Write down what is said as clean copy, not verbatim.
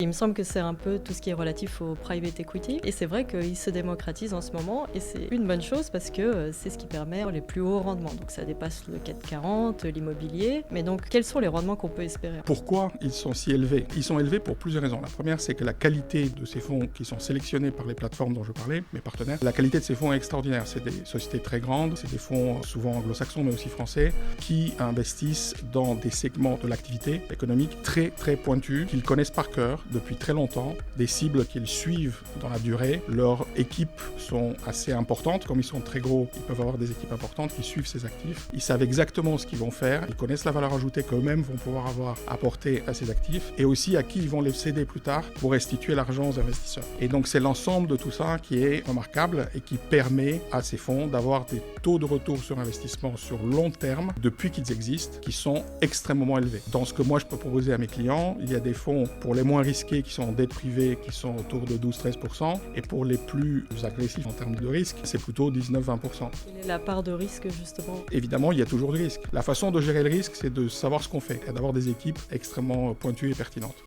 Il me semble que c'est un peu tout ce qui est relatif au private equity et c'est vrai qu'il se démocratise en ce moment et c'est une bonne chose parce que c'est ce qui permet les plus hauts rendements. Donc ça dépasse le CAC 40, l'immobilier. Mais donc quels sont les rendements qu'on peut espérer? Pourquoi ils sont si élevés? Ils sont élevés pour plusieurs raisons. La première, c'est que la qualité de ces fonds qui sont sélectionnés par les plateformes dont je parlais, mes partenaires, la qualité de ces fonds est extraordinaire. C'est des sociétés très grandes, c'est des fonds souvent anglo-saxons mais aussi français qui investissent dans des segments de l'activité économique très très pointus qu'ils connaissent par cœur depuis très longtemps, des cibles qu'ils suivent dans la durée. Leurs équipes sont assez importantes, comme ils sont très gros, ils peuvent avoir des équipes importantes qui suivent ces actifs. Ils savent exactement ce qu'ils vont faire, ils connaissent la valeur ajoutée qu'eux-mêmes vont pouvoir avoir apportée à ces actifs et aussi à qui ils vont les céder plus tard pour restituer l'argent aux investisseurs. Et donc c'est l'ensemble de tout ça qui est remarquable et qui permet à ces fonds d'avoir des taux de retour sur investissement sur long terme, depuis qu'ils existent, qui sont extrêmement élevés. Dans ce que moi je peux proposer à mes clients, il y a des fonds pour les moins risqués qui sont en dette privée, qui sont autour de 12-13%, et pour les plus agressifs en termes de risque, c'est plutôt 19-20%. Quelle est la part de risque justement? Évidemment, il y a toujours du risque. La façon de gérer le risque, c'est de savoir ce qu'on fait et d'avoir des équipes extrêmement pointues et pertinentes.